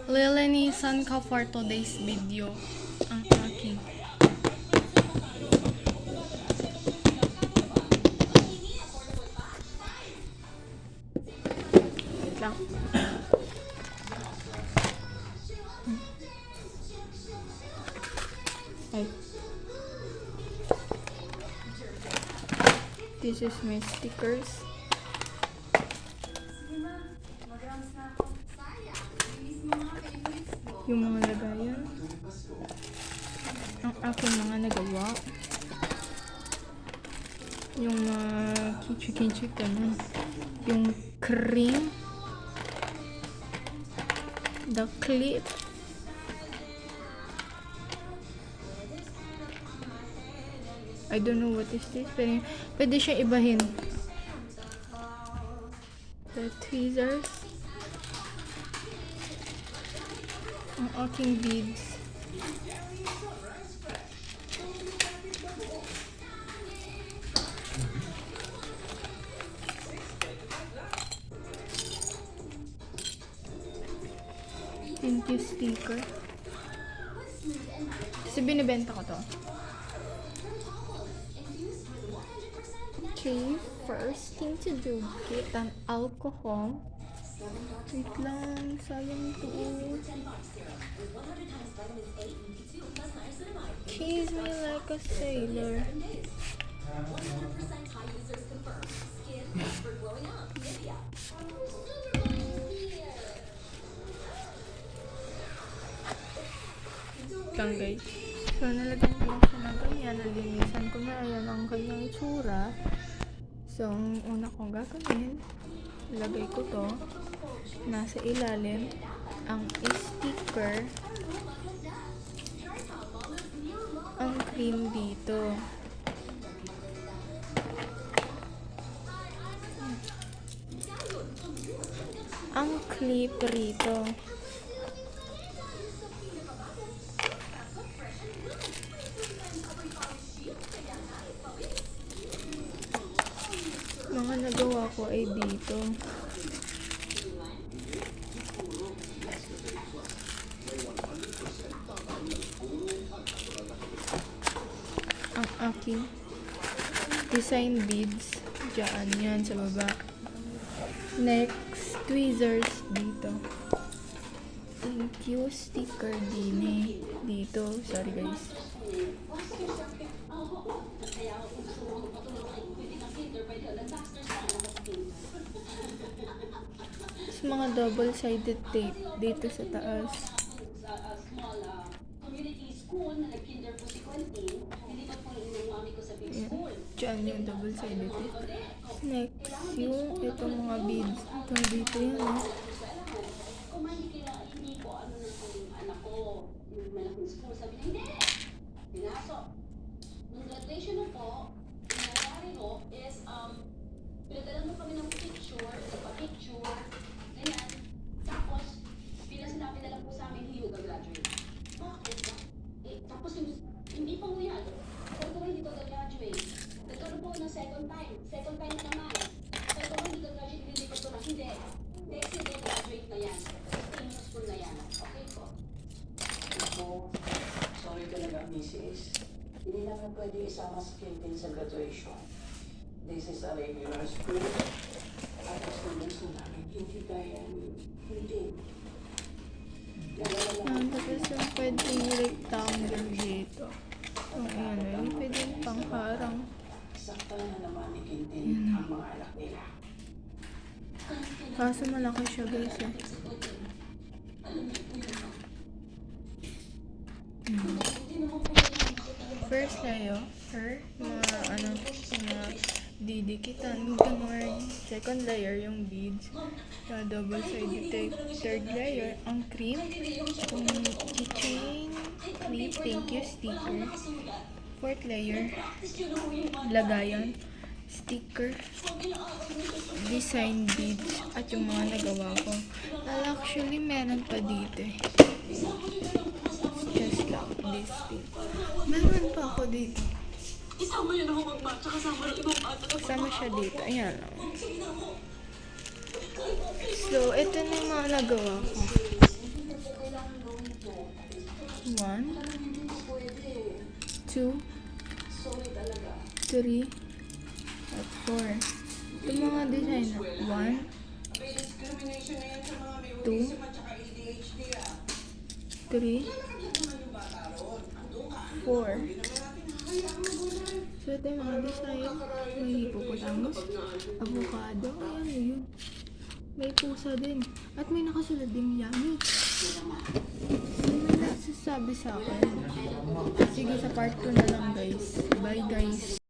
Lilinisan ko for today's video ang aking wait lang. Ay. This is my stickers. Yung mga lagayan. Ang aking mga nagawa. Yung kichi-kichi ganun. Yung cream. The clip. I don't know what is this, pero pwede siya ibahin. The tweezers. Ang aking beads. Thank you sticker. Kasi binibenta ko to. Okay, first thing to do, get an alcohol. Wait lang, sayang to. Kiss me like a sailor. Lang guys. So, nalagyan ko lang siya ng ganyan. Nalinisan ko na. Ayan ang kanyang itsura. So, ang una kong gagawin, ilagay ko to nasa ilalim ang sticker, ang cream dito. Ang clip rito. Mga nagawa ko ay dito. Ang aking design beads dyan yan sa baba. Next, tweezers dito. Thank you sticker din dito. Sorry guys. Mga double-sided tape dito sa taas. Diyan yung double-sided tape. Next, yung itong mga beads. Ito dito yan. Nung graduation po, nangyari mo is, pinadalan mo kami ng picture, ganyan. Tapos, sinabi na lang po sa amin, hindi mo gagraduate. Bakit ba? Tapos hindi pa mo yan. Sabi ko, hindi ko gagraduate. Nagkaroon po ng second time na naman. Sabi ko, hindi gagraduate, hindi ko to na. Hindi. Next year, graduate na yan. Senior school na yan. Okay po. Ako, sorry talaga, Mrs. Hindi namin pwede isama si Quintin sa graduation. This is a regular school. At ang students na namin, hindi kaya hindi. Tapos yung pwedeng rectangle dito. Yung ano, yung pwedeng pangharang. Sakta na naman ni Quintin ang mga anak nila. Kaso malaki siya guys eh. First layer, mga didikitan, ganun. Second layer, yung beads. Double-sided tape. Third layer, ang cream. Yung keychain, clip, thank you, sticker. Fourth layer, lagayan, sticker, design beads, at yung mga nagawa ko. Actually, meron pa dito eh. Just like this thing. Meron pa ako dito. Isama yun ako magmatcha kasama ng ibang bata. Kasama siya dito. Ayan lang. So, ito na yung mga nagawa ko. Parang hindi pa pwede. 2, Sorry talaga. 3, at 4. Itong mga design na 1, May discrimination na yan sa mga may 2, autism at saka ADHD 3, Nakakagyan naman yung bata ron. Andun ka. 4. Hindi naman natin hayaan mo muna. So, ito yung mga design. May hippopotamus, avocado, ayan yun. May pusa din. At may nakasulat din yummy. Ano may nasasabi sa akin? Sige, sa part 2 na lang guys. Bye guys.